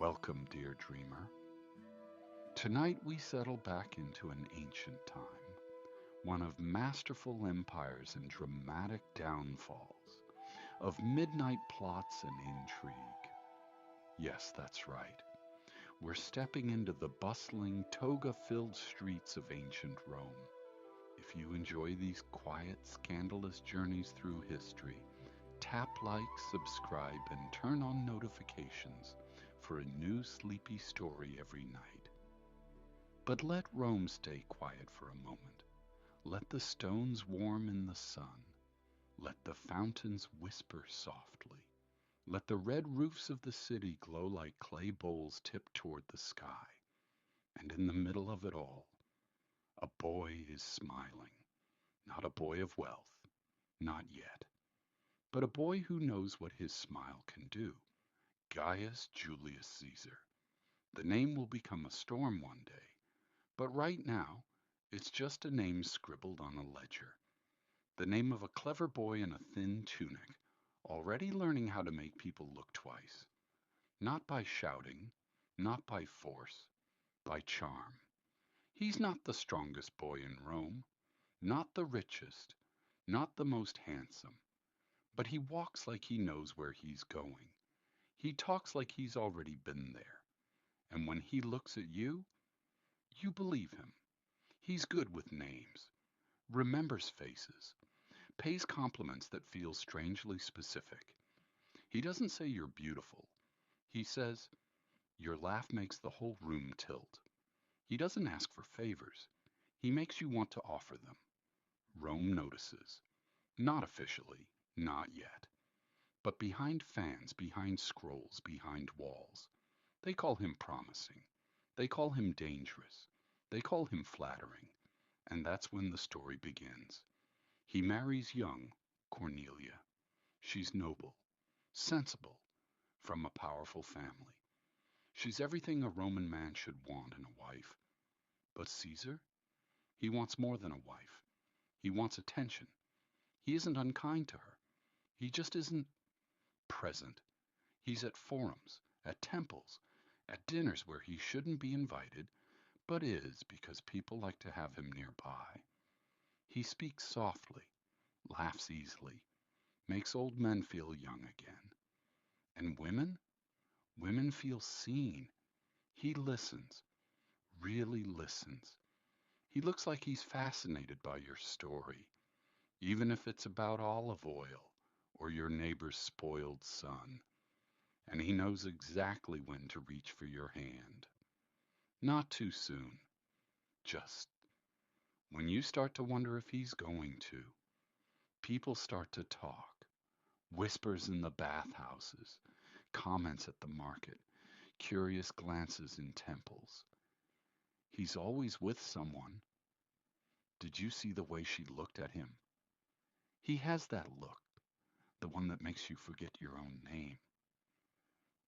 Welcome, dear dreamer. Tonight we settle back into an ancient time, one of masterful empires and dramatic downfalls, of midnight plots and intrigue. Yes, that's right. We're stepping into the bustling, toga-filled streets of ancient Rome. If you enjoy these quiet, scandalous journeys through history, tap like, subscribe, and turn on notifications for a new sleepy story every night. But let Rome stay quiet for a moment. Let the stones warm in the sun. Let the fountains whisper softly. Let the red roofs of the city glow like clay bowls tipped toward the sky. And in the middle of it all, a boy is smiling. Not a boy of wealth, not yet, but a boy who knows what his smile can do. Gaius Julius Caesar. The name will become a storm one day, but right now it's just a name scribbled on a ledger. The name of a clever boy in a thin tunic, already learning how to make people look twice. Not by shouting, not by force, by charm. He's not the strongest boy in Rome, not the richest, not the most handsome, but he walks like he knows where he's going. He talks like he's already been there. And when he looks at you, you believe him. He's good with names, remembers faces, pays compliments that feel strangely specific. He doesn't say you're beautiful. He says, your laugh makes the whole room tilt. He doesn't ask for favors. He makes you want to offer them. Rome notices. Not officially, not yet. But behind fans, behind scrolls, behind walls, they call him promising. They call him dangerous. They call him flattering. And that's when the story begins. He marries young Cornelia. She's noble, sensible, from a powerful family. She's everything a Roman man should want in a wife. But Caesar? He wants more than a wife. He wants attention. He isn't unkind to her. He just isn't present. He's at forums, at temples, at dinners where he shouldn't be invited, but is because people like to have him nearby. He speaks softly, laughs easily, makes old men feel young again. And women? Women feel seen. He listens, really listens. He looks like he's fascinated by your story, even if it's about olive oil or your neighbor's spoiled son. And he knows exactly when to reach for your hand. Not too soon, just when you start to wonder if he's going to. People start to talk. Whispers in the bathhouses, comments at the market, curious glances in temples. He's always with someone. Did you see the way she looked at him? He has that look, the one that makes you forget your own name.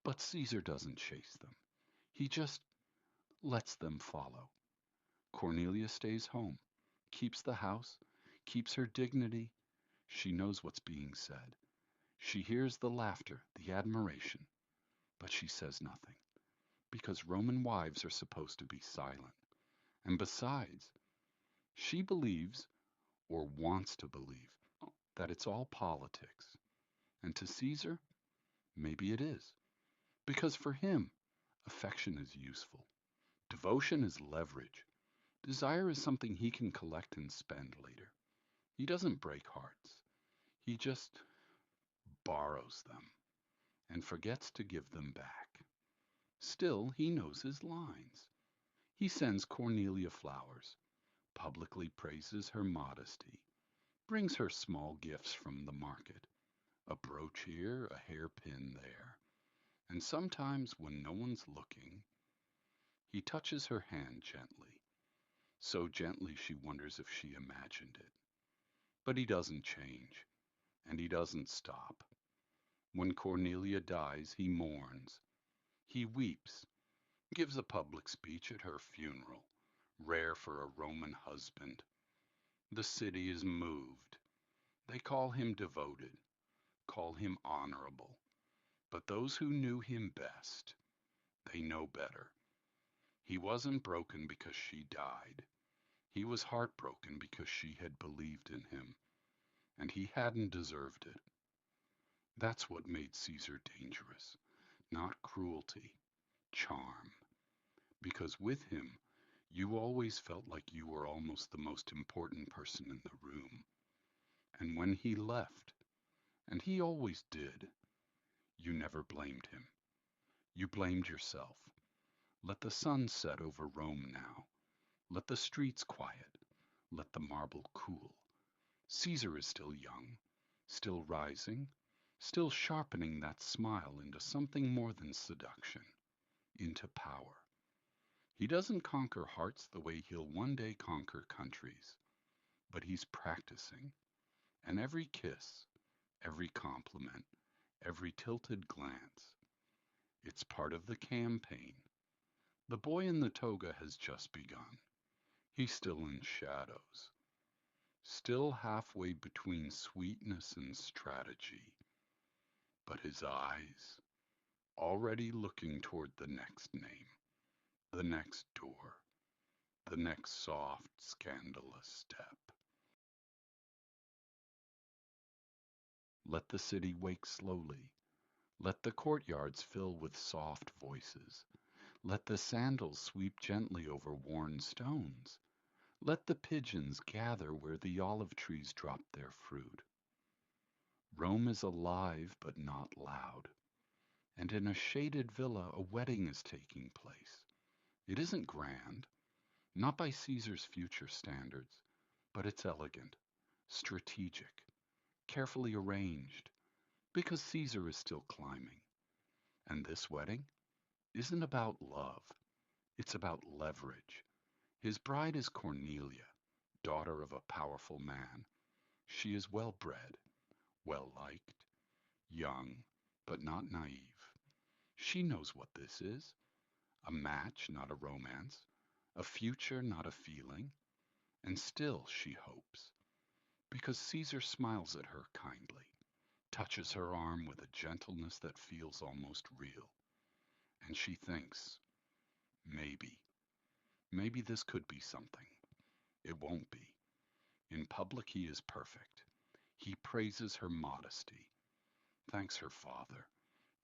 But Caesar doesn't chase them. He just lets them follow. Cornelia stays home, keeps the house, keeps her dignity. She knows what's being said. She hears the laughter, the admiration, but she says nothing, because Roman wives are supposed to be silent. And besides, she believes, or wants to believe, that it's all politics. And to Caesar, maybe it is. Because for him, affection is useful. Devotion is leverage. Desire is something he can collect and spend later. He doesn't break hearts. He just borrows them and forgets to give them back. Still, he knows his lines. He sends Cornelia flowers, publicly praises her modesty, brings her small gifts from the market, a brooch here, a hairpin there, and sometimes when no one's looking, he touches her hand gently, so gently she wonders if she imagined it. But he doesn't change, and he doesn't stop. When Cornelia dies, he mourns. He weeps, gives a public speech at her funeral, rare for a Roman husband. The city is moved. They call him devoted, call him honorable. But those who knew him best, They know better. He wasn't broken because she died. He was heartbroken because she had believed in him, and he hadn't deserved it. That's what made Caesar dangerous. Not cruelty, charm. Because with him, you always felt like you were almost the most important person in the room. And when he left, and he always did, you never blamed him. You blamed yourself. Let the sun set over Rome now. Let the streets quiet. Let the marble cool. Caesar is still young, still rising, still sharpening that smile into something more than seduction, into power. He doesn't conquer hearts the way he'll one day conquer countries, but he's practicing, and every kiss, every compliment, every tilted glance, it's part of the campaign. The boy in the toga has just begun. He's still in shadows, still halfway between sweetness and strategy, but his eyes already looking toward the next name, the next door, the next soft, scandalous step. Let the city wake slowly. Let the courtyards fill with soft voices. Let the sandals sweep gently over worn stones. Let the pigeons gather where the olive trees drop their fruit. Rome is alive but not loud, and in a shaded villa a wedding is taking place. It isn't grand, not by Caesar's future standards, but it's elegant, strategic, carefully arranged, because Caesar is still climbing. And this wedding isn't about love, it's about leverage. His bride is Cornelia, daughter of a powerful man. She is well bred, well liked, young, but not naive. She knows what this is: a match, not a romance, a future, not a feeling. And still she hopes, because Caesar smiles at her kindly, touches her arm with a gentleness that feels almost real. And she thinks, maybe, maybe this could be something. It won't be. In public he is perfect. He praises her modesty, thanks her father,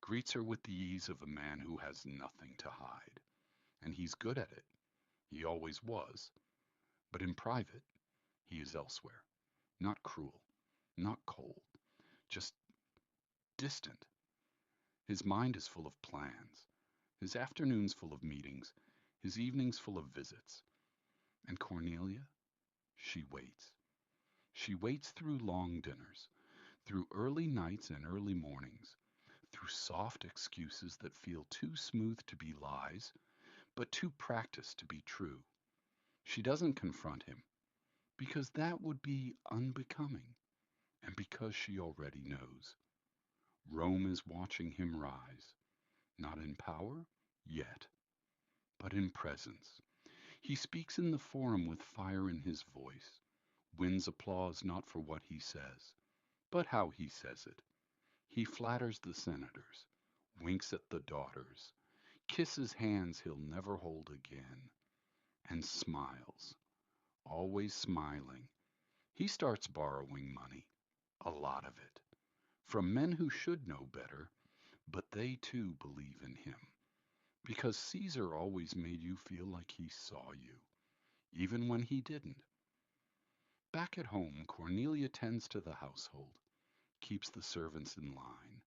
greets her with the ease of a man who has nothing to hide. And he's good at it. He always was. But in private, he is elsewhere. Not cruel, not cold, just distant. His mind is full of plans, his afternoons full of meetings, his evenings full of visits. And Cornelia, she waits. She waits through long dinners, through early nights and early mornings, through soft excuses that feel too smooth to be lies, but too practiced to be true. She doesn't confront him, because that would be unbecoming, and because she already knows. Rome is watching him rise, not in power yet, but in presence. He speaks in the forum with fire in his voice, wins applause not for what he says, but how he says it. He flatters the senators, winks at the daughters, kisses hands he'll never hold again, and smiles, always smiling. He starts borrowing money, a lot of it, from men who should know better, but they too believe in him. Because Caesar always made you feel like he saw you, even when he didn't. Back at home, Cornelia tends to the household, keeps the servants in line,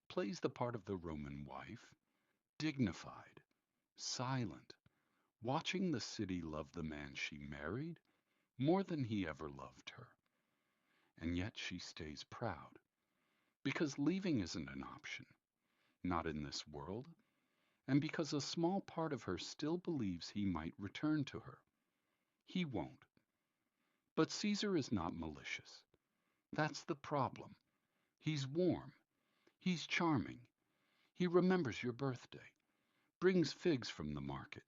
plays the part of the Roman wife, dignified, silent, watching the city love the man she married more than he ever loved her. And yet she stays proud, because leaving isn't an option, not in this world, and because a small part of her still believes he might return to her. He won't. But Caesar is not malicious. That's the problem. He's warm. He's charming. He remembers your birthday, brings figs from the market,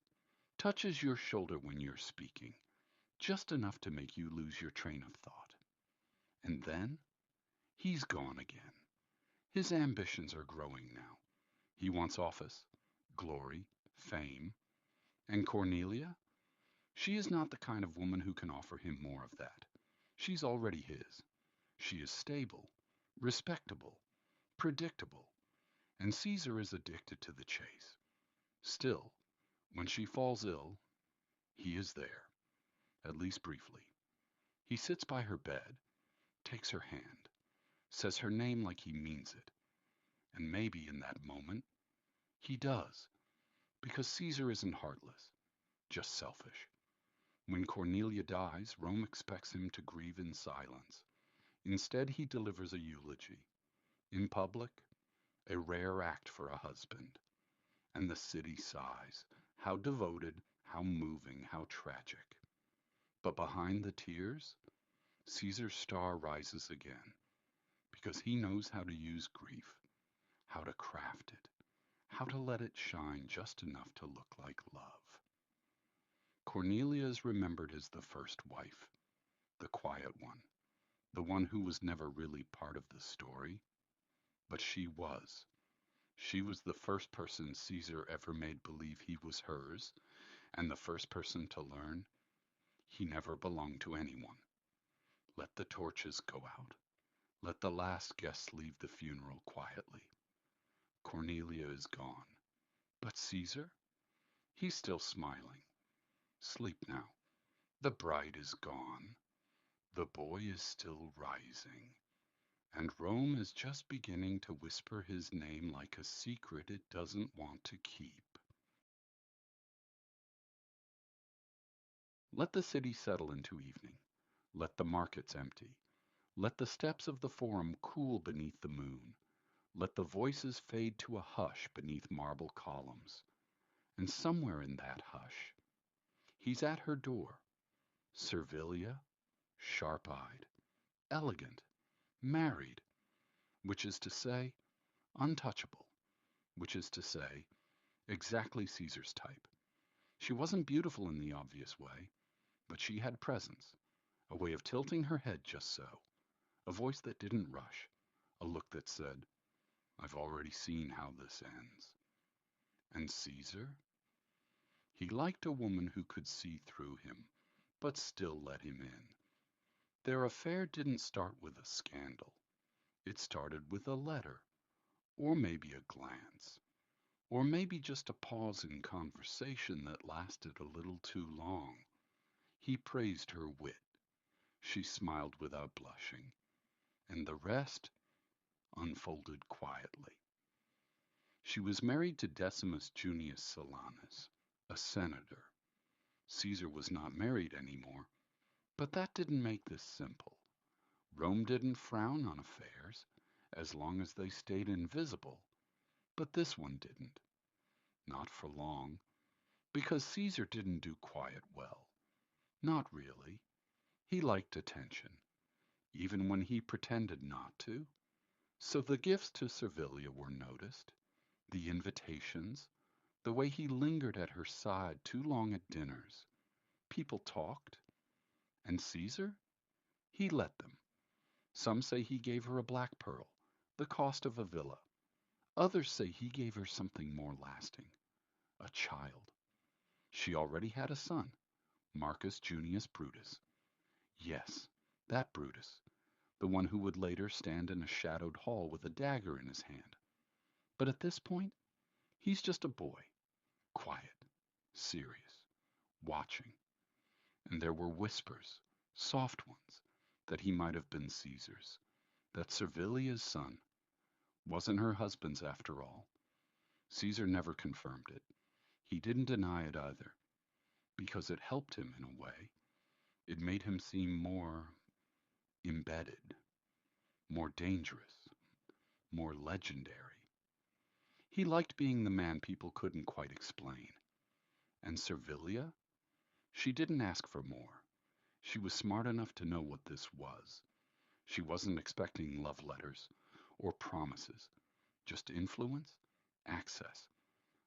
touches your shoulder when you're speaking, just enough to make you lose your train of thought. And then he's gone again. His ambitions are growing now. He wants office, glory, fame. And Cornelia? She is not the kind of woman who can offer him more of that. She's already his. She is stable, respectable, predictable, and Caesar is addicted to the chase. Still, when she falls ill, he is there, at least briefly. He sits by her bed, takes her hand, says her name like he means it, and maybe in that moment, he does, because Caesar isn't heartless, just selfish. When Cornelia dies, Rome expects him to grieve in silence. Instead, he delivers a eulogy. In public, a rare act for a husband. And the city sighs. How devoted, how moving, how tragic. But behind the tears, Caesar's star rises again, because he knows how to use grief, how to craft it, how to let it shine just enough to look like love. Cornelia is remembered as the first wife, the quiet one, the one who was never really part of the story, but she was. She was the first person Caesar ever made believe he was hers, and the first person to learn he never belonged to anyone. Let the torches go out. Let the last guests leave the funeral quietly. Cornelia is gone. But Caesar? He's still smiling. Sleep now. The bride is gone. The boy is still rising. And Rome is just beginning to whisper his name like a secret it doesn't want to keep. Let the city settle into evening. Let the markets empty. Let the steps of the forum cool beneath the moon. Let the voices fade to a hush beneath marble columns. And somewhere in that hush, he's at her door. Servilia, sharp-eyed, elegant, married, which is to say, untouchable, which is to say, exactly Caesar's type. She wasn't beautiful in the obvious way, but she had presence, a way of tilting her head just so, a voice that didn't rush, a look that said, I've already seen how this ends. And Caesar? He liked a woman who could see through him, but still let him in. Their affair didn't start with a scandal. It started with a letter, or maybe a glance, or maybe just a pause in conversation that lasted a little too long. He praised her wit. She smiled without blushing, and the rest unfolded quietly. She was married to Decimus Junius Silanus, a senator. Caesar was not married anymore, but that didn't make this simple. Rome didn't frown on affairs, as long as they stayed invisible, but this one didn't. Not for long, because Caesar didn't do quiet well. Not really. He liked attention, even when he pretended not to. So the gifts to Servilia were noticed, the invitations, the way he lingered at her side too long at dinners. People talked. And Caesar? He let them. Some say he gave her a black pearl, the cost of a villa. Others say he gave her something more lasting, a child. She already had a son, Marcus Junius Brutus. Yes, that Brutus, the one who would later stand in a shadowed hall with a dagger in his hand. But at this point, he's just a boy, quiet, serious, watching. And there were whispers, soft ones, that he might have been Caesar's, that Servilia's son wasn't her husband's after all. Caesar never confirmed it. He didn't deny it either, because it helped him in a way. It made him seem more embedded, more dangerous, more legendary. He liked being the man people couldn't quite explain. And Servilia? She didn't ask for more. She was smart enough to know what this was. She wasn't expecting love letters or promises, just influence, access,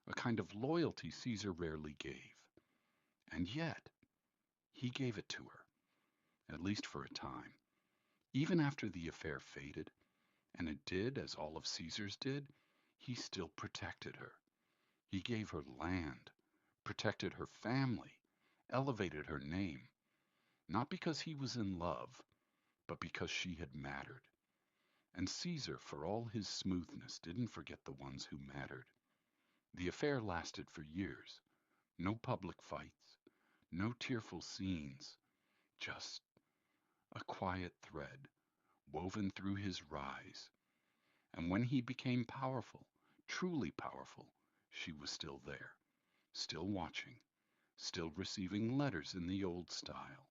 a kind of loyalty Caesar rarely gave. And yet, he gave it to her, at least for a time. Even after the affair faded, and it did as all of Caesar's did, he still protected her. He gave her land, protected her family, elevated her name, not because he was in love, but because she had mattered. And Caesar, for all his smoothness, didn't forget the ones who mattered. The affair lasted for years. No public fights, no tearful scenes, just a quiet thread woven through his rise. And when he became powerful, truly powerful, she was still there, still watching, still receiving letters in the old style.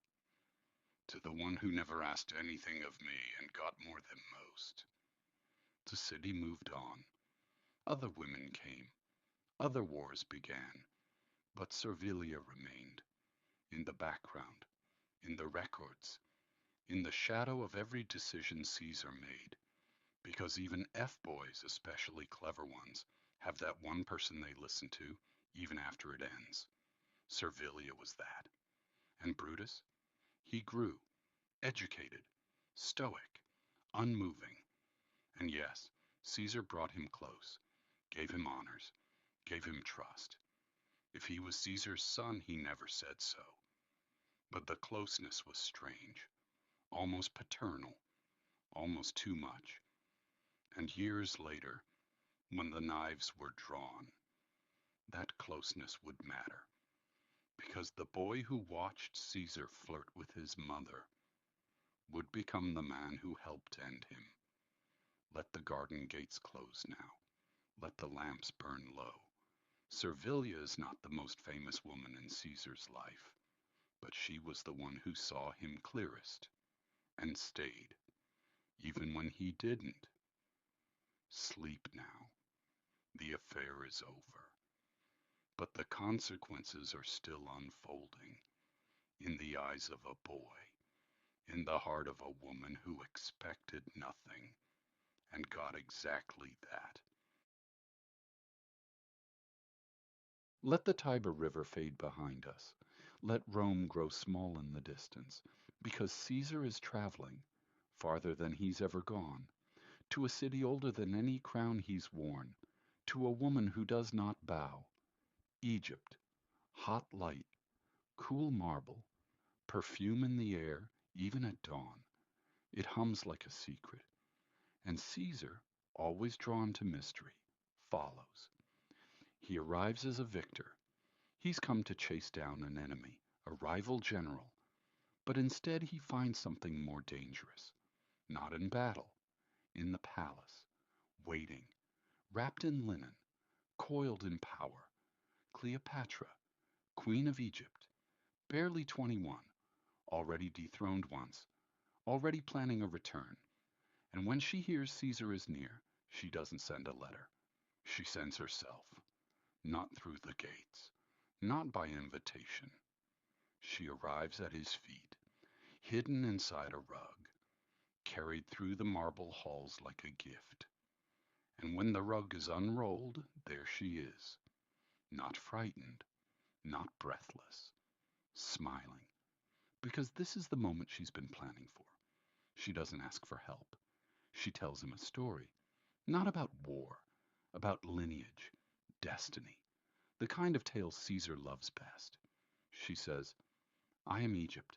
To the one who never asked anything of me and got more than most. The city moved on. Other women came. Other wars began. But Servilia remained, in the background, in the records, in the shadow of every decision Caesar made. Because even F-boys, especially clever ones, have that one person they listen to, even after it ends. Servilia was that. And Brutus? He grew, educated, stoic, unmoving. And yes, Caesar brought him close, gave him honors, gave him trust. If he was Caesar's son, he never said so. But the closeness was strange, almost paternal, almost too much. And years later, when the knives were drawn, that closeness would matter. Because the boy who watched Caesar flirt with his mother would become the man who helped end him. Let the garden gates close now. Let the lamps burn low. Servilia is not the most famous woman in Caesar's life, but she was the one who saw him clearest and stayed, even when he didn't. Sleep now. The affair is over. But the consequences are still unfolding in the eyes of a boy, in the heart of a woman who expected nothing and got exactly that. Let the Tiber River fade behind us. Let Rome grow small in the distance, because Caesar is traveling farther than he's ever gone, to a city older than any crown he's worn, to a woman who does not bow. Egypt, hot light, cool marble, perfume in the air, even at dawn. It hums like a secret. And Caesar, always drawn to mystery, follows. He arrives as a victor. He's come to chase down an enemy, a rival general. But instead he finds something more dangerous. Not in battle, in the palace, waiting, wrapped in linen, coiled in power. Cleopatra, Queen of Egypt, barely 21, already dethroned once, already planning a return. And when she hears Caesar is near, she doesn't send a letter. She sends herself, not through the gates, not by invitation. She arrives at his feet, hidden inside a rug, carried through the marble halls like a gift. And when the rug is unrolled, there she is, not frightened, not breathless, smiling, because this is the moment she's been planning for. She doesn't ask for help. She tells him a story, not about war, about lineage, destiny, the kind of tale Caesar loves best. She says, I am Egypt,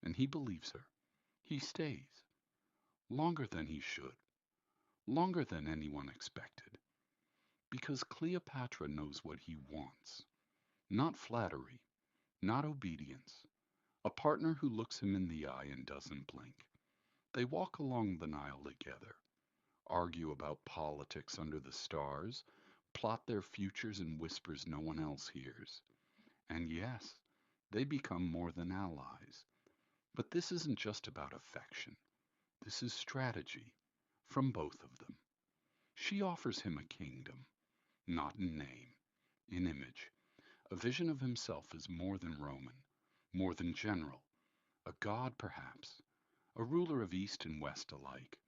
and he believes her. He stays, longer than he should, longer than anyone expected, because Cleopatra knows what he wants. Not flattery, not obedience, a partner who looks him in the eye and doesn't blink. They walk along the Nile together, argue about politics under the stars, plot their futures in whispers no one else hears. And yes, they become more than allies. But this isn't just about affection. This is strategy, from both of them. She offers him a kingdom, not in name, in image, a vision of himself as more than Roman, more than general, a god perhaps, a ruler of East and West alike.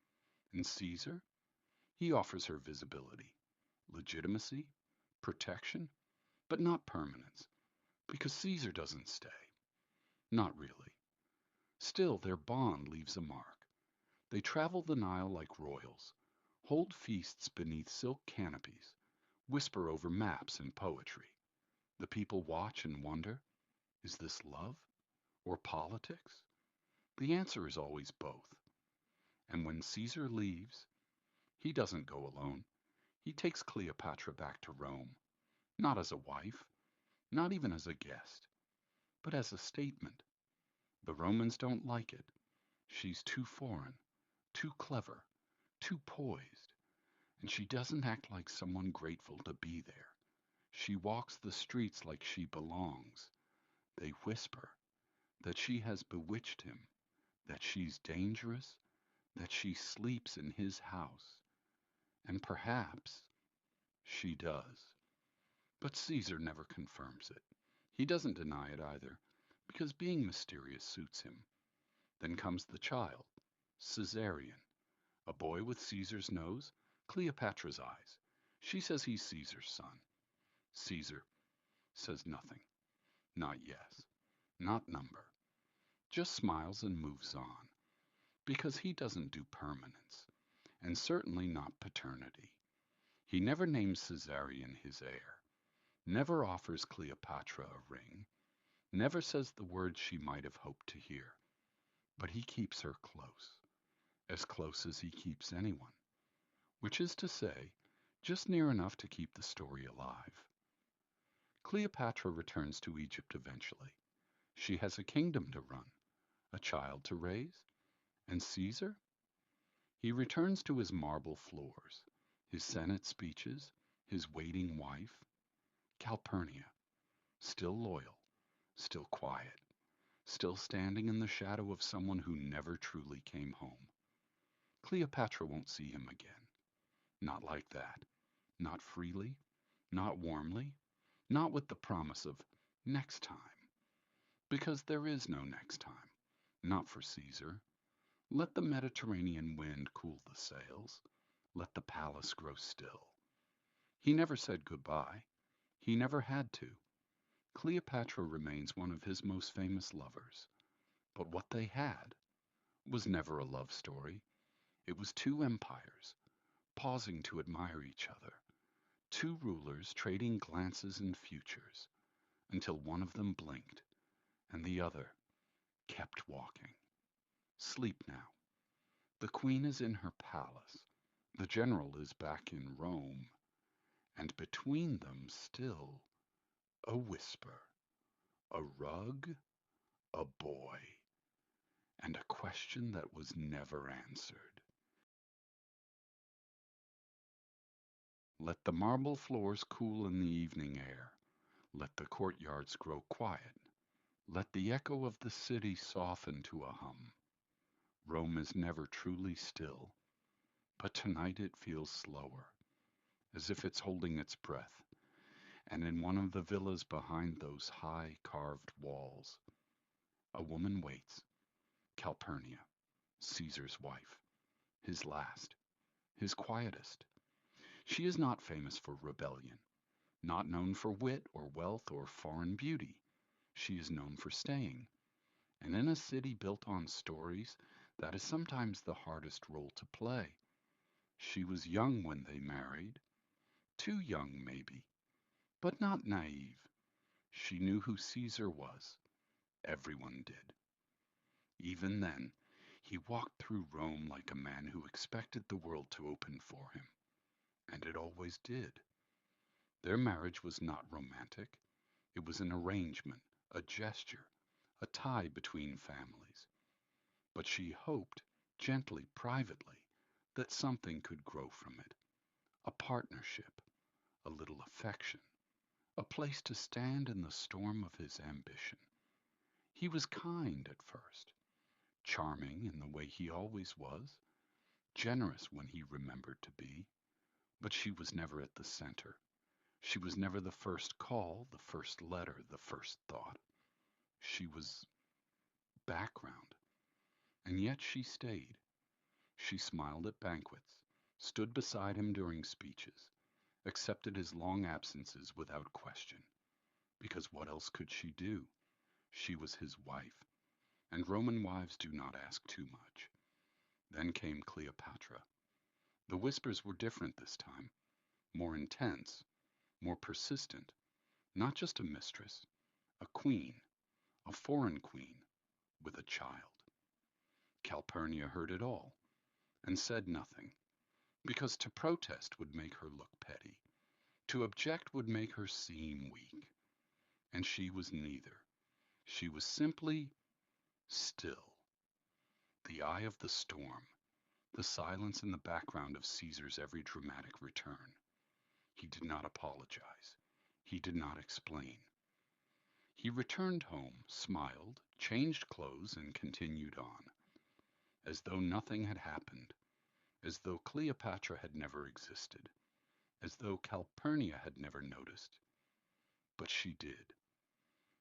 And Caesar? He offers her visibility, legitimacy, protection, but not permanence, because Caesar doesn't stay. Not really. Still, their bond leaves a mark. They travel the Nile like royals, hold feasts beneath silk canopies, whisper over maps and poetry. The people watch and wonder, is this love or politics? The answer is always both. And when Caesar leaves, he doesn't go alone. He takes Cleopatra back to Rome, not as a wife, not even as a guest, but as a statement. The Romans don't like it. She's too foreign, too clever, too poised, and she doesn't act like someone grateful to be there. She walks the streets like she belongs. They whisper that she has bewitched him, that she's dangerous, that she sleeps in his house. And perhaps she does. But Caesar never confirms it. He doesn't deny it either, because being mysterious suits him. Then comes the child, Caesarion, a boy with Caesar's nose, Cleopatra's eyes. She says he's Caesar's son. Caesar says nothing. Not yes. Not number. Just smiles and moves on. Because he doesn't do permanence, and certainly not paternity. He never names Caesarion his heir, never offers Cleopatra a ring, never says the words she might have hoped to hear. But he keeps her as close as he keeps anyone, which is to say, just near enough to keep the story alive. Cleopatra returns to Egypt eventually. She has a kingdom to run, a child to raise, and Caesar? He returns to his marble floors, his Senate speeches, his waiting wife, Calpurnia, still loyal, still quiet, still standing in the shadow of someone who never truly came home. Cleopatra won't see him again. Not like that. Not freely, not warmly, not with the promise of next time. Because there is no next time. Not for Caesar. Let the Mediterranean wind cool the sails. Let the palace grow still. He never said goodbye. He never had to. Cleopatra remains one of his most famous lovers. But what they had was never a love story. It was two empires, pausing to admire each other. Two rulers trading glances and futures, until one of them blinked, and the other kept walking. Sleep now. The queen is in her palace. The general is back in Rome. And between them still a whisper, a rug, a boy, and a question that was never answered. Let the marble floors cool in the evening air. Let the courtyards grow quiet. Let the echo of the city soften to a hum. Rome is never truly still, but tonight it feels slower, as if it's holding its breath. And in one of the villas behind those high carved walls, a woman waits, Calpurnia, Caesar's wife, his last, his quietest. She is not famous for rebellion, not known for wit or wealth or foreign beauty. She is known for staying, and in a city built on stories, that is sometimes the hardest role to play. She was young when they married, too young maybe, but not naive. She knew who Caesar was. Everyone did. Even then, he walked through Rome like a man who expected the world to open for him, and it always did. Their marriage was not romantic. It was an arrangement, a gesture, a tie between families. But she hoped, gently, privately, that something could grow from it. A partnership, a little affection, a place to stand in the storm of his ambition. He was kind at first, charming in the way he always was, generous when he remembered to be, but she was never at the center. She was never the first call, the first letter, the first thought. She was background, and yet she stayed. She smiled at banquets, stood beside him during speeches, accepted his long absences without question, because what else could she do? She was his wife, and Roman wives do not ask too much. Then came Cleopatra. The whispers were different this time, more intense, more persistent, not just a mistress, a queen, a foreign queen, with a child. Calpurnia heard it all and said nothing, because to protest would make her look petty. To object would make her seem weak. And she was neither. She was simply still. The eye of the storm, the silence in the background of Caesar's every dramatic return. He did not apologize. He did not explain. He returned home, smiled, changed clothes, and continued on, as though nothing had happened, as though Cleopatra had never existed, as though Calpurnia had never noticed. But she did.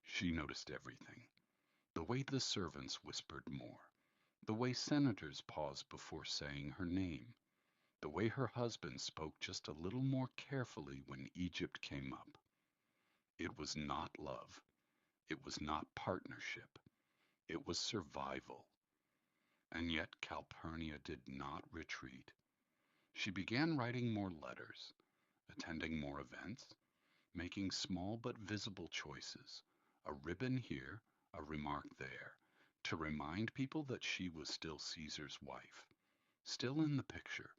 She noticed everything. The way the servants whispered more, the way senators paused before saying her name, the way her husband spoke just a little more carefully when Egypt came up. It was not love. It was not partnership. It was survival. And yet Calpurnia did not retreat. She began writing more letters, attending more events, making small but visible choices, a ribbon here, a remark there, to remind people that she was still Caesar's wife, still in the picture,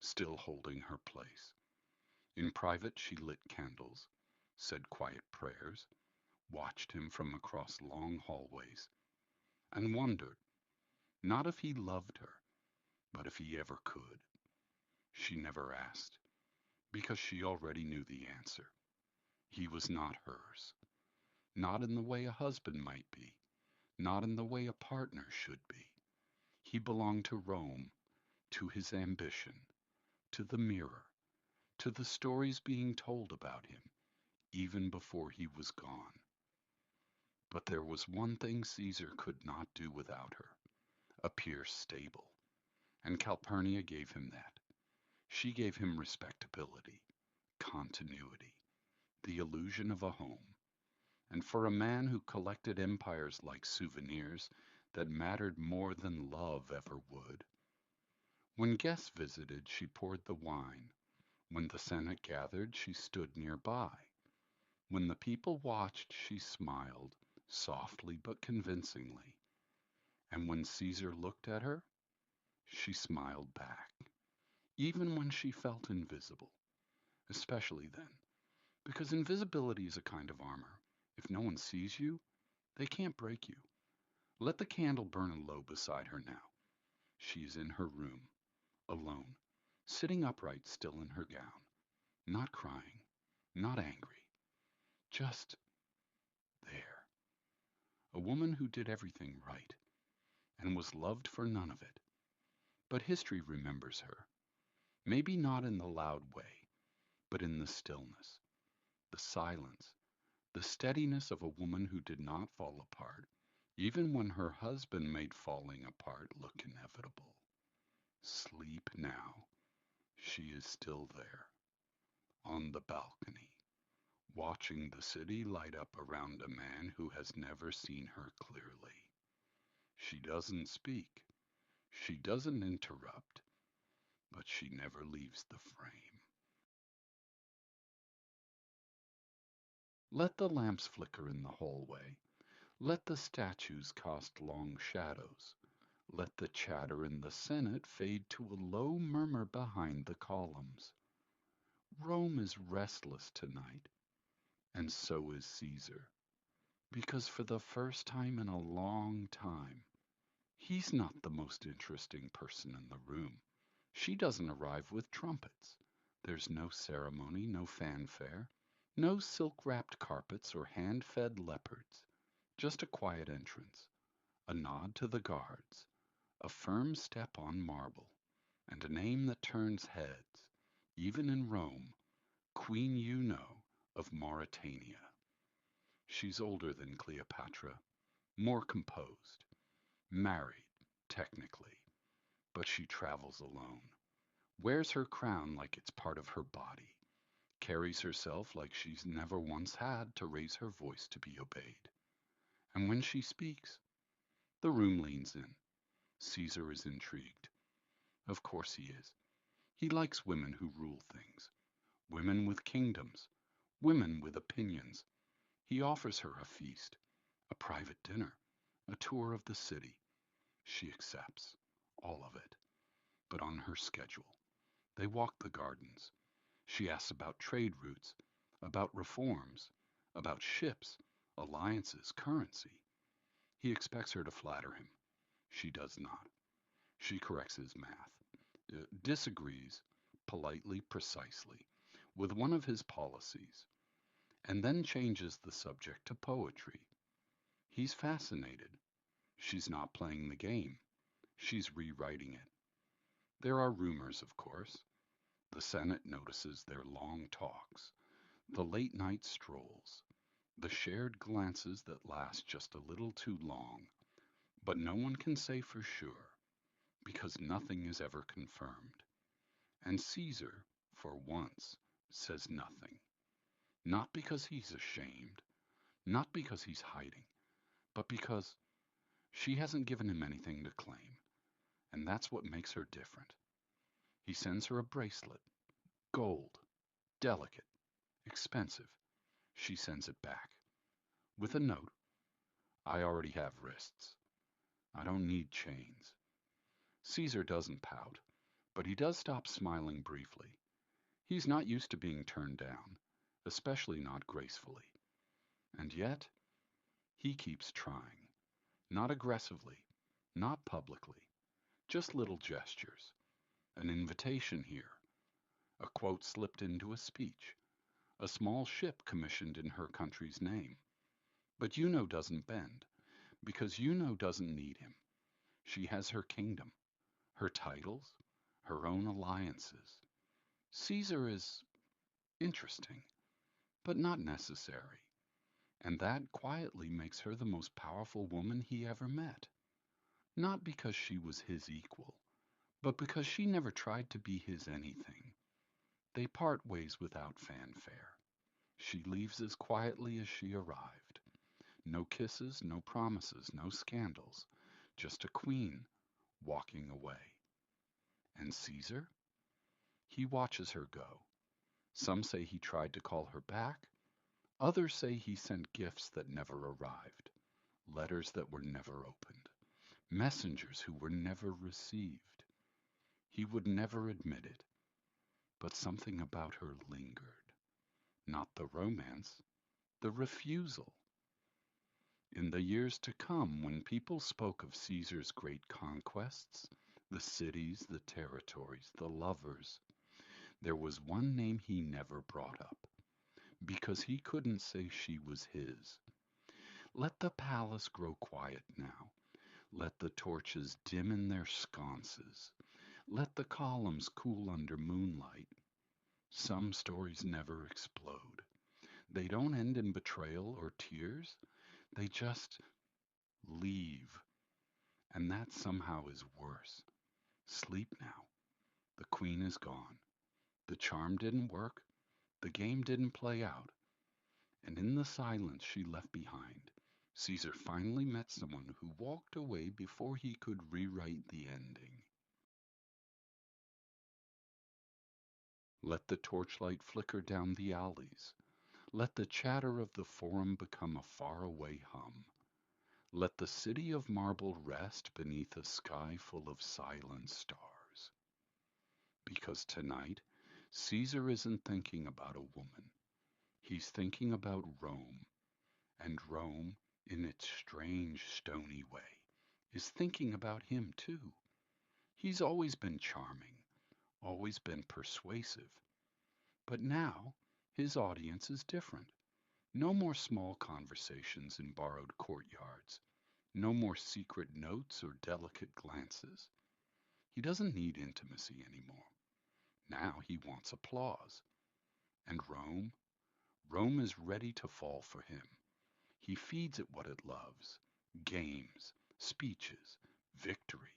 still holding her place. In private, she lit candles, said quiet prayers, watched him from across long hallways, and wondered, not if he loved her, but if he ever could. She never asked, because she already knew the answer. He was not hers. Not in the way a husband might be, not in the way a partner should be. He belonged to Rome, to his ambition, to the mirror, to the stories being told about him, even before he was gone. But there was one thing Caesar could not do without her, appear stable, and Calpurnia gave him that. She gave him respectability, continuity, the illusion of a home. And for a man who collected empires like souvenirs that mattered more than love ever would. When guests visited, she poured the wine. When the Senate gathered, she stood nearby. When the people watched, she smiled, softly but convincingly. And when Caesar looked at her, she smiled back, even when she felt invisible, especially then, because invisibility is a kind of armor. If no one sees you, they can't break you. Let the candle burn low beside her now. She is in her room, alone, sitting upright still in her gown, not crying, not angry, just there. A woman who did everything right and was loved for none of it. But history remembers her, maybe not in the loud way, but in the stillness, the silence, the steadiness of a woman who did not fall apart, even when her husband made falling apart look inevitable. Sleep now. She is still there, on the balcony, watching the city light up around a man who has never seen her clearly. She doesn't speak, she doesn't interrupt, but she never leaves the frame. Let the lamps flicker in the hallway. Let the statues cast long shadows. Let the chatter in the Senate fade to a low murmur behind the columns. Rome is restless tonight, and so is Caesar, because for the first time in a long time, he's not the most interesting person in the room. She doesn't arrive with trumpets. There's no ceremony, no fanfare, no silk-wrapped carpets or hand-fed leopards. Just a quiet entrance, a nod to the guards, a firm step on marble, and a name that turns heads, even in Rome, Queen of Mauritania. She's older than Cleopatra, more composed, married, technically, but she travels alone, wears her crown like it's part of her body, carries herself like she's never once had to raise her voice to be obeyed. And when she speaks, the room leans in. Caesar is intrigued. Of course he is. He likes women who rule things, women with kingdoms, women with opinions. He offers her a feast, a private dinner, a tour of the city. She accepts all of it, but on her schedule. They walk the gardens. She asks about trade routes, about reforms, about ships, alliances, currency. He expects her to flatter him. She does not. She corrects his math, disagrees, politely, precisely, with one of his policies, and then changes the subject to poetry. He's fascinated. She's not playing the game. She's rewriting it. There are rumors, of course. The Senate notices their long talks, the late night strolls, the shared glances that last just a little too long. But no one can say for sure, because nothing is ever confirmed. And Caesar, for once, says nothing. Not because he's ashamed, not because he's hiding, but because she hasn't given him anything to claim. And that's what makes her different. He sends her a bracelet, gold, delicate, expensive. She sends it back with a note. I already have wrists. I don't need chains. Caesar doesn't pout, but he does stop smiling briefly. He's not used to being turned down, especially not gracefully. And yet, he keeps trying. Not aggressively, not publicly, just little gestures. An invitation here, a quote slipped into a speech, a small ship commissioned in her country's name. But Juno doesn't bend, because Juno doesn't need him. She has her kingdom, her titles, her own alliances. Caesar is interesting, but not necessary, and that quietly makes her the most powerful woman he ever met. Not because she was his equal, but because she never tried to be his anything. They part ways without fanfare. She leaves as quietly as she arrived. No kisses, no promises, no scandals, just a queen walking away. And Caesar? He watches her go. Some say he tried to call her back. Others say he sent gifts that never arrived, letters that were never opened, messengers who were never received. He would never admit it, but something about her lingered. Not the romance, the refusal. In the years to come, when people spoke of Caesar's great conquests, the cities, the territories, the lovers, there was one name he never brought up, because he couldn't say she was his. Let the palace grow quiet now. Let the torches dim in their sconces. Let the columns cool under moonlight. Some stories never explode. They don't end in betrayal or tears. They just leave. And that somehow is worse. Sleep now. The queen is gone. The charm didn't work. The game didn't play out. And in the silence she left behind, Caesar finally met someone who walked away before he could rewrite the ending. Let the torchlight flicker down the alleys. Let the chatter of the forum become a faraway hum. Let the city of marble rest beneath a sky full of silent stars. Because tonight, Caesar isn't thinking about a woman. He's thinking about Rome, and Rome, in its strange, stony way, is thinking about him too. He's always been charming, always been persuasive, but now his audience is different. No more small conversations in borrowed courtyards, no more secret notes or delicate glances. He doesn't need intimacy anymore. Now he wants applause. And Rome is ready to fall for him. He feeds it what it loves: games, speeches, victory.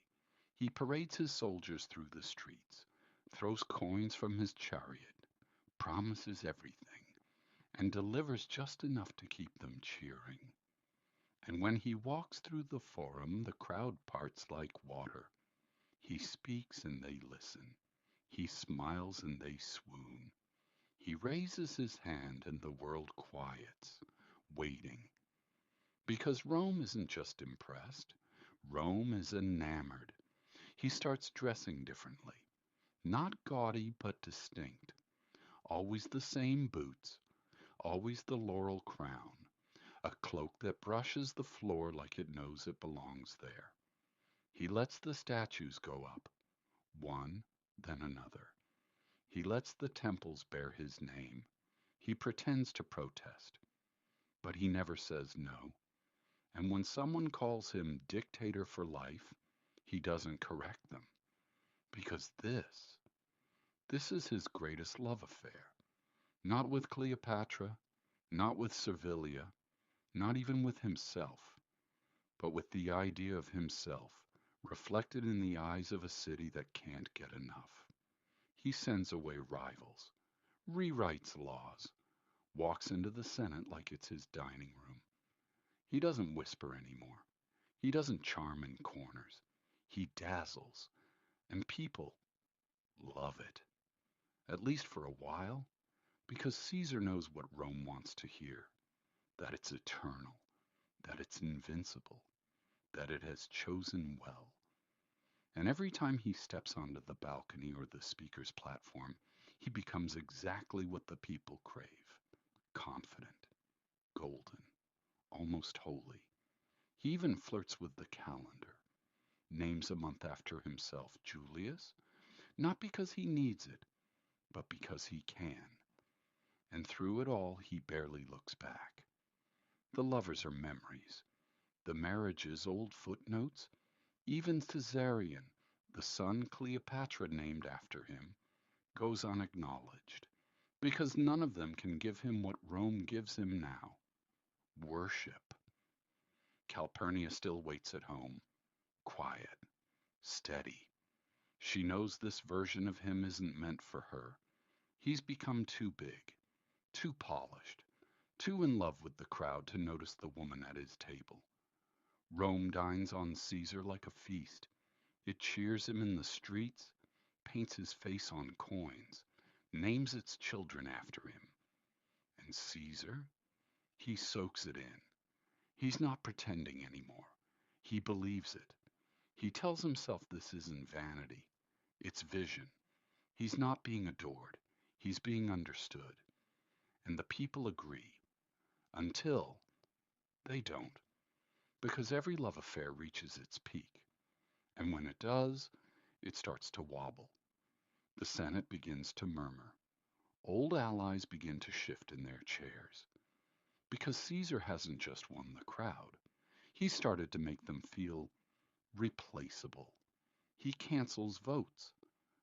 He parades his soldiers through the streets, throws coins from his chariot, promises everything, and delivers just enough to keep them cheering. And when he walks through the forum, the crowd parts like water. He speaks and they listen. He smiles and they swoon. He raises his hand and the world quiets, waiting. Because Rome isn't just impressed, Rome is enamored. He starts dressing differently. Not gaudy, but distinct. Always the same boots, always the laurel crown, a cloak that brushes the floor like it knows it belongs there. He lets the statues go up, one, then another. He lets the temples bear his name. He pretends to protest, but he never says no. And when someone calls him dictator for life, he doesn't correct them. Because this is his greatest love affair. Not with Cleopatra, not with Servilia, not even with himself, but with the idea of himself reflected in the eyes of a city that can't get enough. He sends away rivals, rewrites laws, walks into the Senate like it's his dining room. He doesn't whisper anymore. He doesn't charm in corners. He dazzles, and people love it, at least for a while, because Caesar knows what Rome wants to hear, that it's eternal, that it's invincible, that it has chosen well. And every time he steps onto the balcony or the speaker's platform, he becomes exactly what the people crave: confident, golden, almost holy. He even flirts with the calendar, names a month after himself, Julius, not because he needs it, but because he can. And through it all, he barely looks back. The lovers are memories, the marriages old footnotes, even Caesarion, the son Cleopatra named after him, goes unacknowledged, because none of them can give him what Rome gives him now: worship. Calpurnia still waits at home, quiet, steady. She knows this version of him isn't meant for her. He's become too big, too polished, too in love with the crowd to notice the woman at his table. Rome dines on Caesar like a feast. It cheers him in the streets, paints his face on coins, names its children after him. And Caesar, he soaks it in. He's not pretending anymore. He believes it. He tells himself this isn't vanity, it's vision. He's not being adored, he's being understood. And the people agree, until they don't, because every love affair reaches its peak. And when it does, it starts to wobble. The Senate begins to murmur. Old allies begin to shift in their chairs. Because Caesar hasn't just won the crowd, he started to make them feel replaceable. He cancels votes,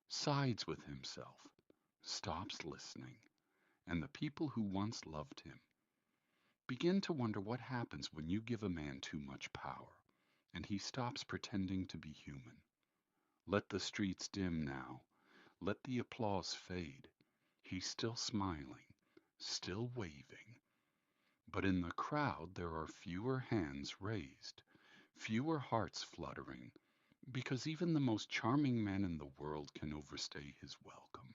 sides with himself, stops listening, and the people who once loved him begin to wonder what happens when you give a man too much power and he stops pretending to be human. Let the streets dim now. Let the applause fade. He's still smiling, still waving. But in the crowd there are fewer hands raised, fewer hearts fluttering, because even the most charming man in the world can overstay his welcome,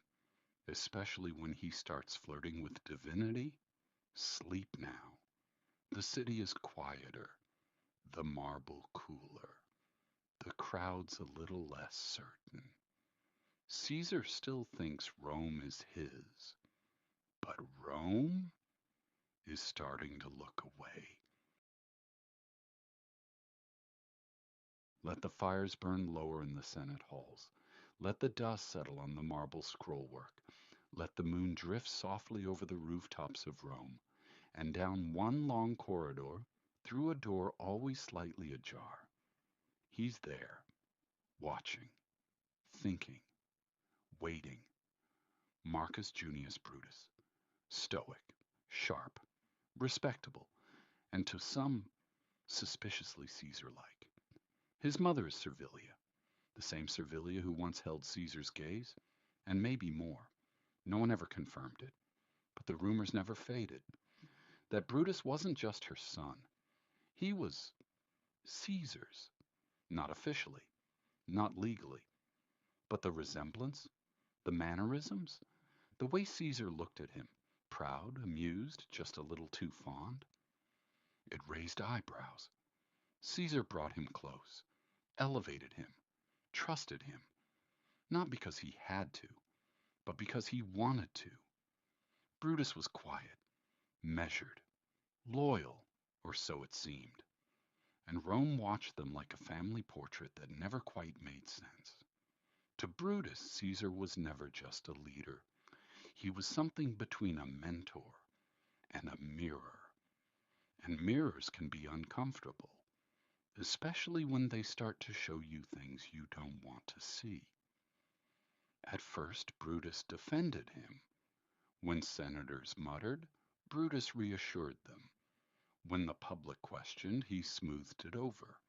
especially when he starts flirting with divinity. Sleep now. The city is quieter, the marble cooler, the crowd's a little less certain. Caesar still thinks Rome is his, but Rome is starting to look away. Let the fires burn lower in the Senate halls. Let the dust settle on the marble scrollwork. Let the moon drift softly over the rooftops of Rome, and down one long corridor, through a door always slightly ajar. He's there, watching, thinking, waiting. Marcus Junius Brutus, stoic, sharp, respectable, and to some suspiciously Caesar-like. His mother is Servilia, the same Servilia who once held Caesar's gaze, and maybe more. No one ever confirmed it, but the rumors never faded, that Brutus wasn't just her son. He was Caesar's, not officially, not legally, but the resemblance, the mannerisms, The way Caesar looked at him, proud, amused, just a little too fond, it raised eyebrows. Caesar brought him close, elevated him, trusted him, not because he had to, but because he wanted to. Brutus was quiet, measured, loyal, or so it seemed, and Rome watched them like a family portrait that never quite made sense. To Brutus, Caesar was never just a leader. He was something between a mentor and a mirror. And mirrors can be uncomfortable, especially when they start to show you things you don't want to see. At first, Brutus defended him. When senators muttered, Brutus reassured them. When the public questioned, he smoothed it over.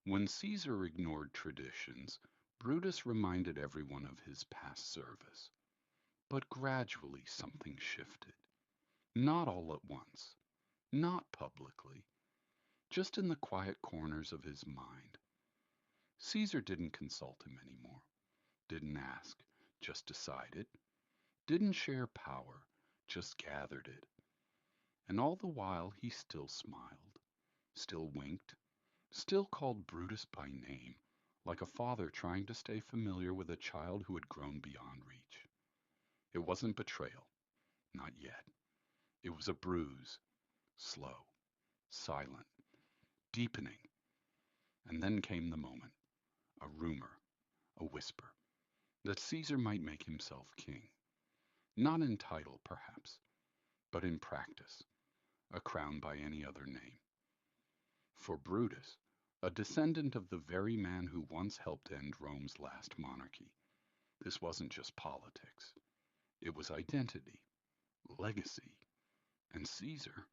When Caesar ignored traditions, Brutus reminded everyone of his past service. But gradually something shifted. Not all at once, not publicly, just in the quiet corners of his mind. Caesar didn't consult him anymore, didn't ask, just decided, didn't share power, just gathered it. And all the while he still smiled, still winked, still called Brutus by name, like a father trying to stay familiar with a child who had grown beyond reach. It wasn't betrayal, not yet. It was a bruise, slow, silent, deepening. And then came the moment, a rumor, a whisper, that Caesar might make himself king. Not in title, perhaps, but in practice, a crown by any other name. For Brutus, a descendant of the very man who once helped end Rome's last monarchy, this wasn't just politics. It was identity, legacy, and Caesar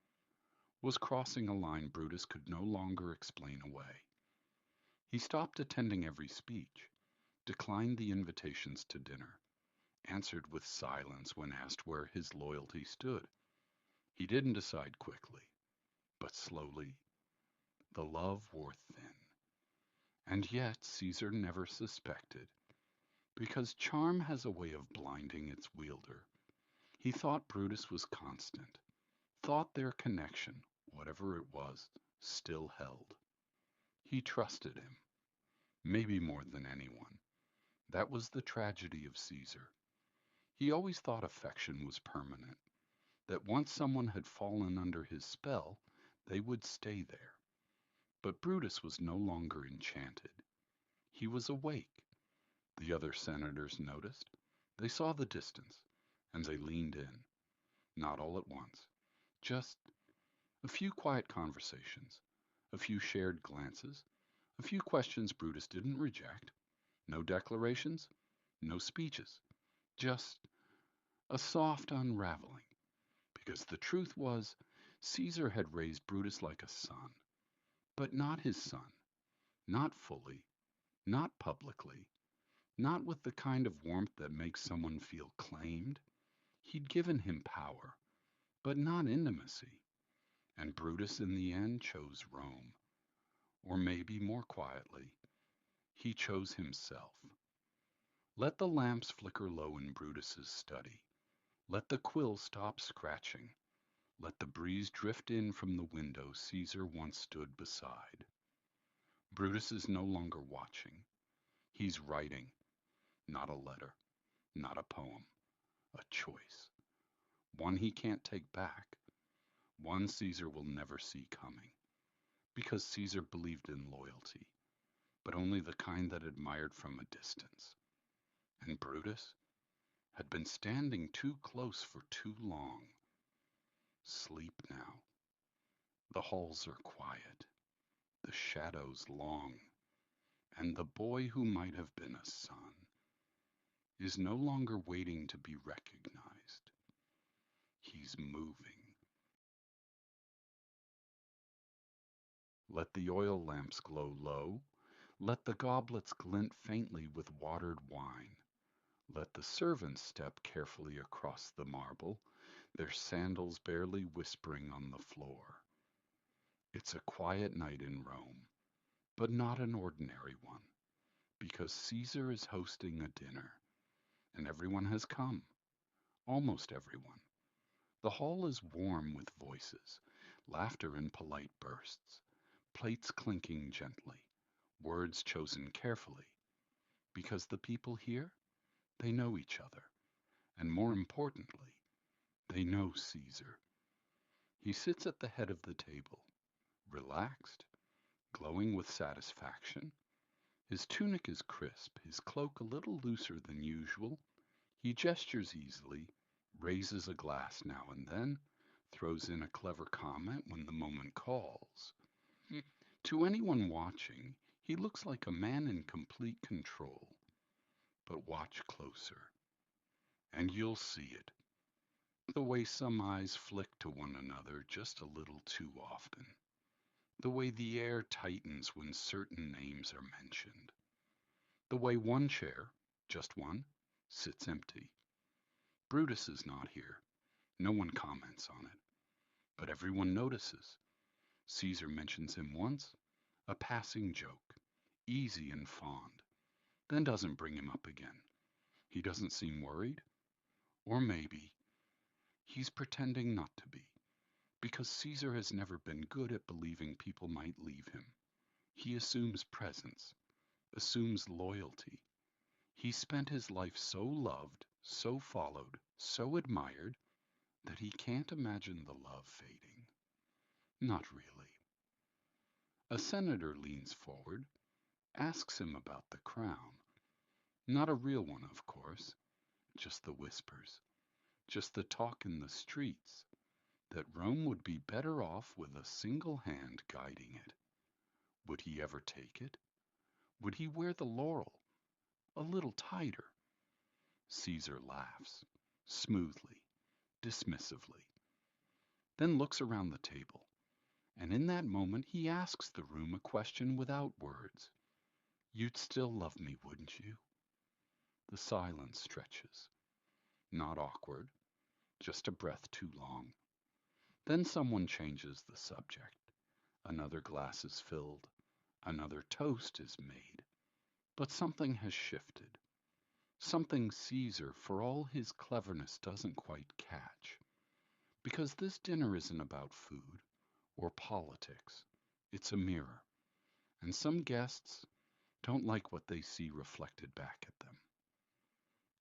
was crossing a line Brutus could no longer explain away. He stopped attending every speech, declined the invitations to dinner, answered with silence when asked where his loyalty stood. He didn't decide quickly, but slowly. The love wore thin. And yet Caesar never suspected, because charm has a way of blinding its wielder. He thought Brutus was constant, thought their connection, whatever it was, still held. He trusted him, maybe more than anyone. That was the tragedy of Caesar. He always thought affection was permanent, that once someone had fallen under his spell, they would stay there. But Brutus was no longer enchanted. He was awake. The other senators noticed. They saw the distance, and they leaned in. Not all at once. Just a few quiet conversations, a few shared glances, a few questions Brutus didn't reject. No declarations, no speeches. Just a soft unraveling. Because the truth was, Caesar had raised Brutus like a son, but not his son. Not fully, not publicly, not with the kind of warmth that makes someone feel claimed. He'd given him power, but not intimacy. And Brutus in the end chose Rome. Or maybe more quietly, he chose himself. Let the lamps flicker low in Brutus's study. Let the quill stop scratching. Let the breeze drift in from the window Caesar once stood beside. Brutus is no longer watching. He's writing, not a letter, not a poem, a choice. One he can't take back, one Caesar will never see coming. Because Caesar believed in loyalty, but only the kind that admired from a distance. And Brutus had been standing too close for too long. Sleep now. The halls are quiet, the shadows long, and the boy who might have been a son is no longer waiting to be recognized. He's moving. Let the oil lamps glow low. Let the goblets glint faintly with watered wine. Let the servants step carefully across the marble, their sandals barely whispering on the floor. It's a quiet night in Rome, but not an ordinary one, because Caesar is hosting a dinner, and everyone has come. almost everyone. The hall is warm with voices, laughter in polite bursts, plates clinking gently, words chosen carefully, because the people here, they know each other, and more importantly, they know Caesar. He sits at the head of the table, relaxed, glowing with satisfaction. His tunic is crisp, his cloak a little looser than usual. He gestures easily, raises a glass now and then, throws in a clever comment when the moment calls. To anyone watching, he looks like a man in complete control. But watch closer, and you'll see it. The way some eyes flick to one another just a little too often. The way the air tightens when certain names are mentioned. The way one chair, just one, sits empty. Brutus is not here. No one comments on it. But everyone notices. Caesar mentions him once, a passing joke, easy and fond, then doesn't bring him up again. He doesn't seem worried. Or maybe he's pretending not to be, because Caesar has never been good at believing people might leave him. He assumes presence, assumes loyalty. He spent his life so loved, so followed, so admired, that he can't imagine the love fading. Not really. A senator leans forward, asks him about the crown. Not a real one, of course, just the whispers, just the talk in the streets, that Rome would be better off with a single hand guiding it. Would he ever take it? Would he wear the laurel a little tighter? Caesar laughs, smoothly, dismissively, then looks around the table, and in that moment he asks the room a question without words. You'd still love me, wouldn't you? The silence stretches, not awkward, just a breath too long. Then someone changes the subject. Another glass is filled, another toast is made. But something has shifted. Something Caesar, for all his cleverness, doesn't quite catch. Because this dinner isn't about food or politics. It's a mirror. And some guests don't like what they see reflected back at them.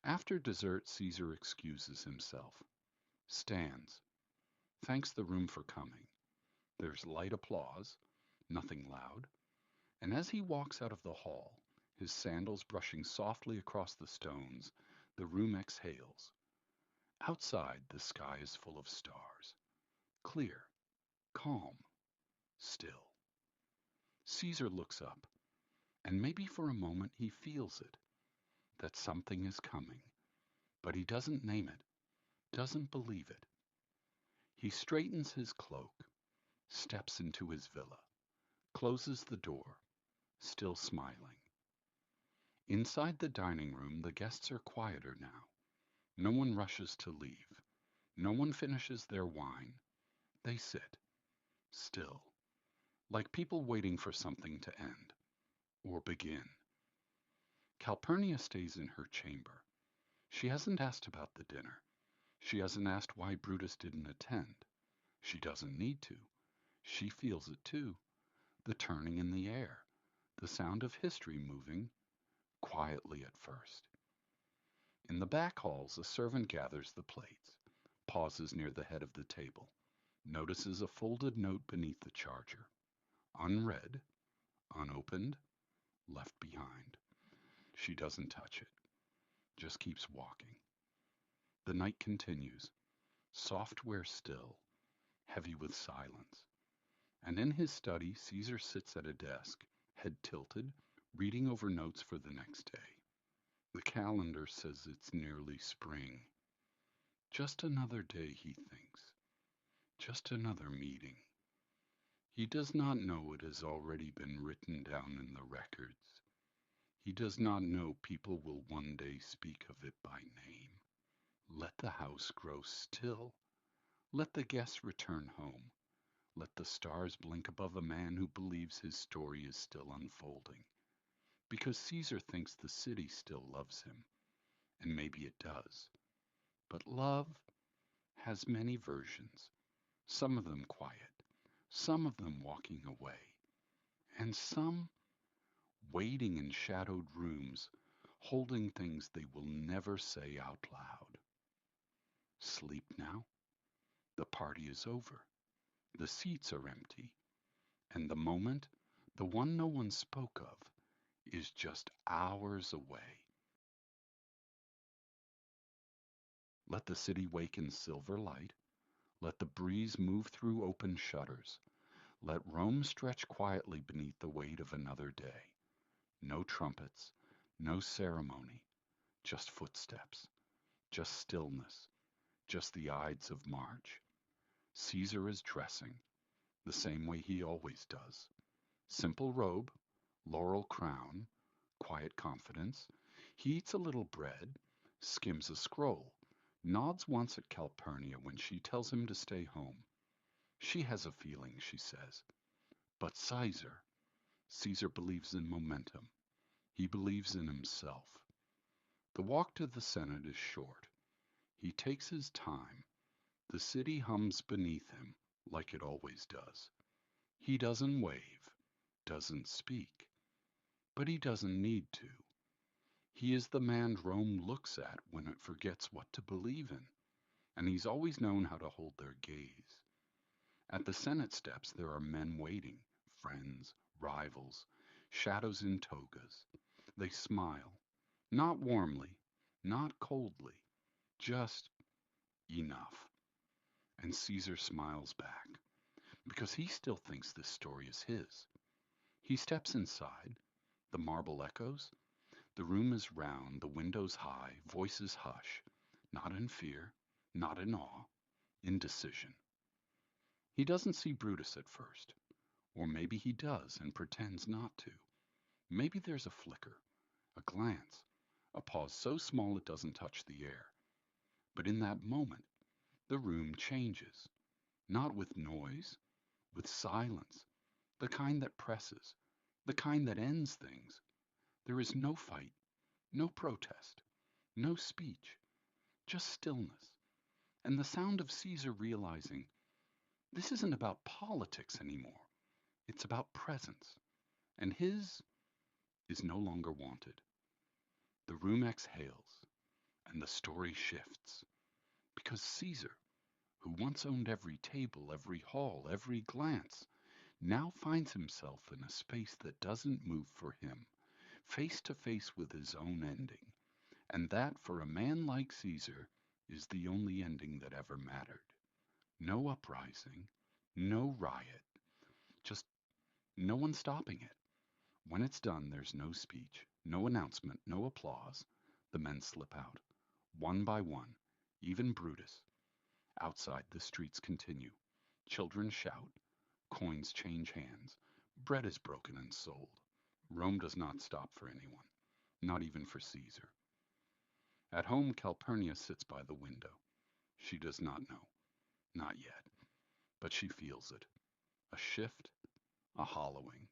After dessert, Caesar excuses himself, stands, thanks the room for coming. There's light applause, nothing loud, and as he walks out of the hall, his sandals brushing softly across the stones, the room exhales. Outside, the sky is full of stars, clear, calm, still. Caesar looks up, and maybe for a moment he feels it, that something is coming, but he doesn't name it, doesn't believe it. He straightens his cloak, steps into his villa, closes the door, still smiling. Inside the dining room, the guests are quieter now. No one rushes to leave. No one finishes their wine. They sit, still, like people waiting for something to end, or begin. Calpurnia stays in her chamber. She hasn't asked about the dinner. She hasn't asked why Brutus didn't attend. She doesn't need to. She feels it too. The turning in the air, the sound of history moving, quietly at first. In the back halls, a servant gathers the plates, pauses near the head of the table, notices a folded note beneath the charger. Unread, unopened, left behind. She doesn't touch it, just keeps walking. The night continues, software still, heavy with silence. And in his study, Caesar sits at a desk, head tilted, reading over notes for the next day. The calendar says it's nearly spring. Just another day, he thinks. Just another meeting. He does not know it has already been written down in the records. He does not know people will one day speak of it by name. Let the house grow still. Let the guests return home. Let the stars blink above a man who believes his story is still unfolding. Because Caesar thinks the city still loves him. And maybe it does. But love has many versions, some of them quiet, some of them walking away, and some waiting in shadowed rooms, holding things they will never say out loud. Sleep now. The party is over. The seats are empty. And the moment, the one no one spoke of, is just hours away. Let the city wake in silver light. Let the breeze move through open shutters. Let Rome stretch quietly beneath the weight of another day. No trumpets, no ceremony, just footsteps, just stillness, just the Ides of March. Caesar is dressing, the same way he always does. Simple robe, laurel crown, quiet confidence. He eats a little bread, skims a scroll, nods once at Calpurnia when she tells him to stay home. She has a feeling, she says. But Caesar believes in momentum. He believes in himself. The walk to the Senate is short. He takes his time. The city hums beneath him like it always does. He doesn't wave, doesn't speak, but he doesn't need to. He is the man Rome looks at when it forgets what to believe in, and he's always known how to hold their gaze. At the Senate steps there are men waiting, friends, rivals, shadows in togas. They smile, not warmly, not coldly, just enough. And Caesar smiles back, because he still thinks this story is his. He steps inside. The marble echoes. The room is round, the windows high, voices hush, not in fear, not in awe, in decision. He doesn't see Brutus at first, or maybe he does and pretends not to. Maybe there's a flicker, a glance, a pause so small it doesn't touch the air. But in that moment, the room changes, not with noise, with silence, the kind that presses, the kind that ends things. There is no fight, no protest, no speech, just stillness, and the sound of Caesar realizing this isn't about politics anymore. It's about presence, and his is no longer wanted. The room exhales, and the story shifts, because Caesar, who once owned every table, every hall, every glance, now finds himself in a space that doesn't move for him, face to face with his own ending. And that, for a man like Caesar, is the only ending that ever mattered. No uprising, no riot, just no one stopping it. When it's done, there's no speech, no announcement, no applause. The men slip out, one by one, even Brutus. Outside, the streets continue. Children shout, coins change hands, bread is broken and sold. Rome does not stop for anyone, not even for Caesar. At home, Calpurnia sits by the window. She does not know, not yet, but she feels it. A shift, a hollowing.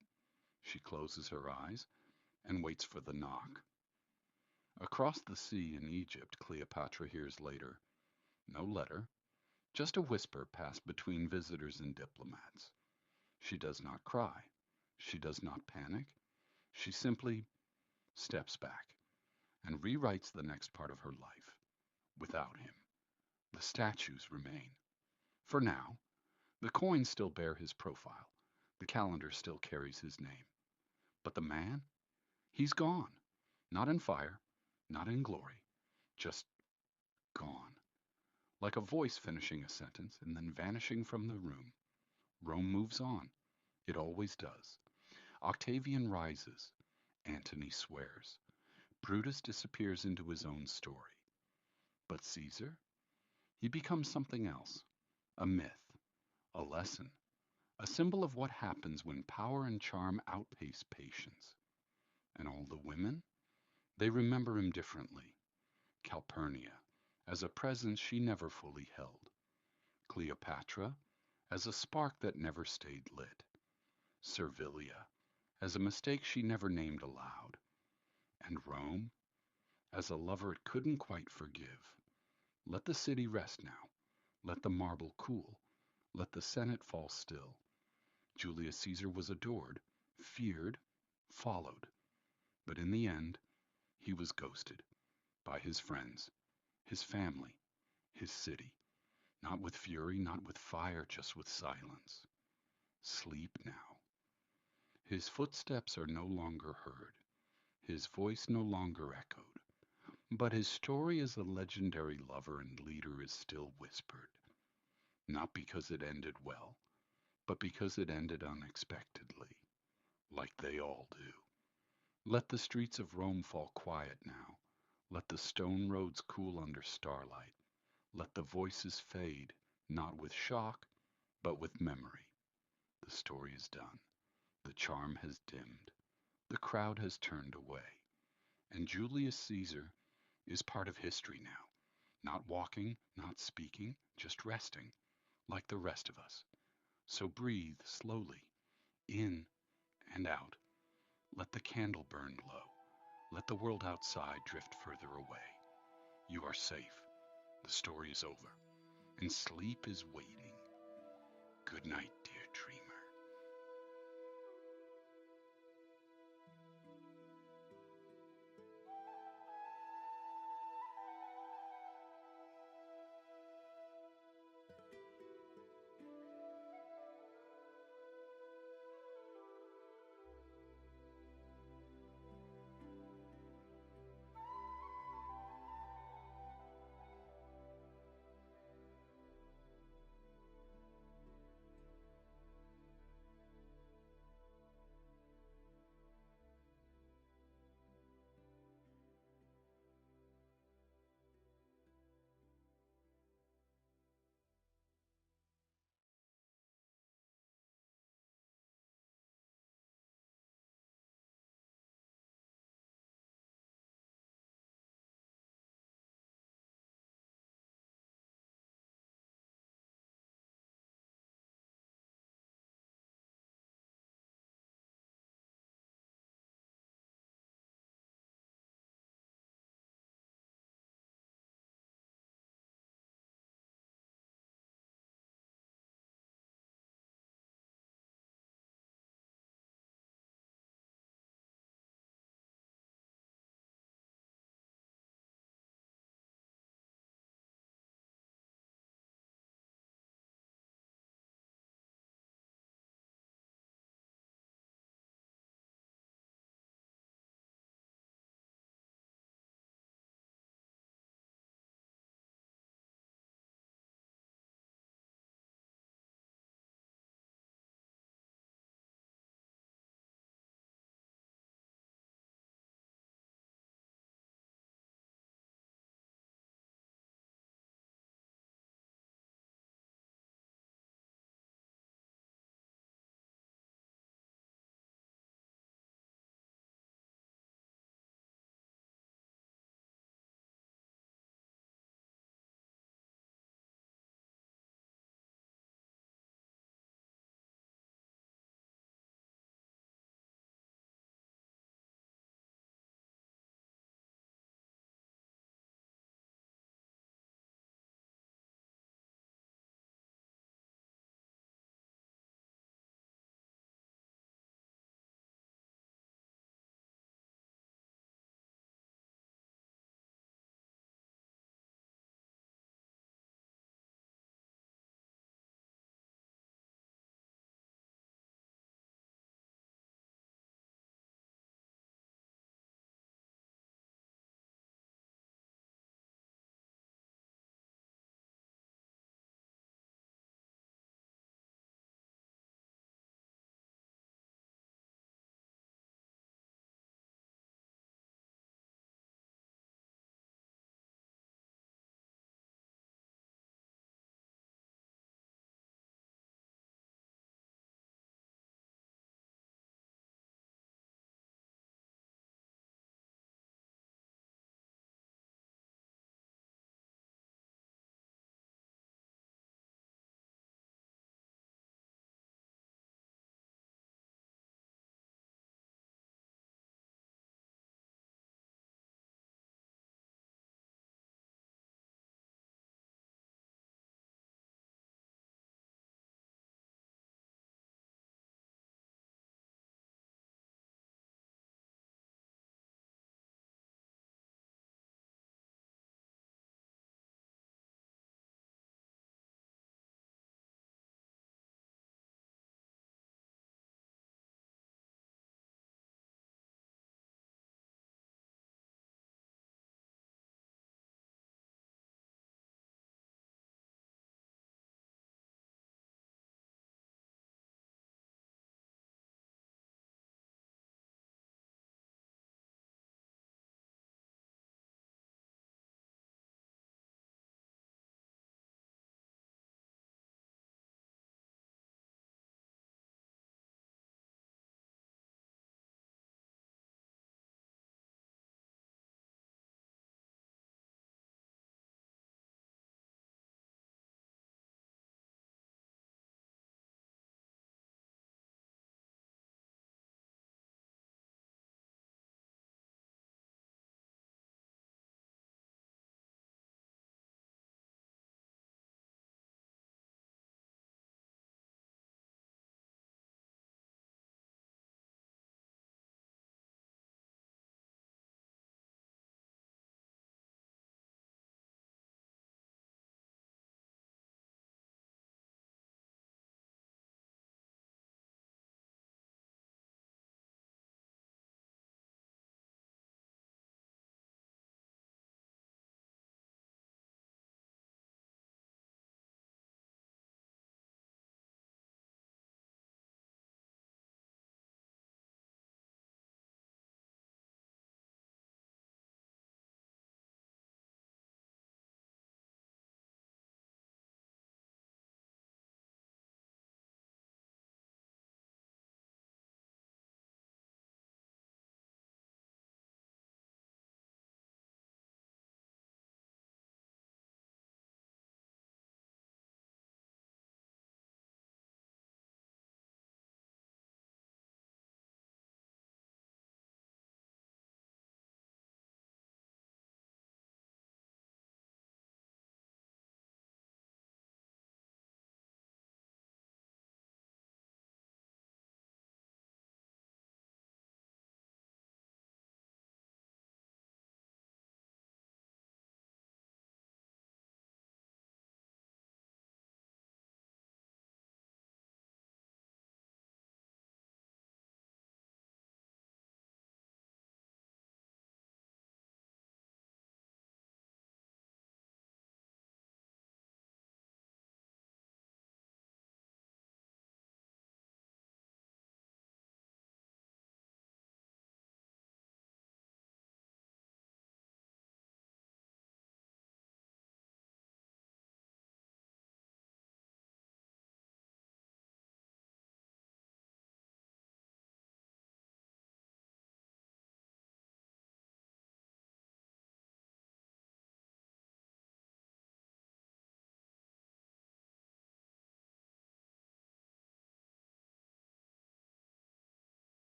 She closes her eyes and waits for the knock. Across the sea in Egypt, Cleopatra hears later. No letter, just a whisper passed between visitors and diplomats. She does not cry. She does not panic. She simply steps back and rewrites the next part of her life without him. The statues remain. For now, the coins still bear his profile. The calendar still carries his name. But the man, he's gone. Not in fire, not in glory, just gone. Like a voice finishing a sentence and then vanishing from the room. Rome moves on. It always does. Octavian rises. Antony swears. Brutus disappears into his own story. But Caesar? He becomes something else. A myth. A lesson. A symbol of what happens when power and charm outpace patience. And all the women? They remember him differently. Calpurnia, as a presence she never fully held. Cleopatra, as a spark that never stayed lit. Servilia, as a mistake she never named aloud. And Rome, as a lover it couldn't quite forgive. Let the city rest now. Let the marble cool. Let the Senate fall still. Julius Caesar was adored, feared, followed, but in the end, he was ghosted by his friends, his family, his city. Not with fury, not with fire, just with silence. Sleep now. His footsteps are no longer heard, his voice no longer echoed, but his story as a legendary lover and leader is still whispered, not because it ended well, but because it ended unexpectedly, like they all do. Let the streets of Rome fall quiet now. Let the stone roads cool under starlight. Let the voices fade, not with shock, but with memory. The story is done. The charm has dimmed. The crowd has turned away. And Julius Caesar is part of history now. Not walking, not speaking, just resting, like the rest of us. So breathe slowly, in and out. Let the candle burn low. Let the world outside drift further away. You are safe. The story is over. And sleep is waiting. Good night, dear.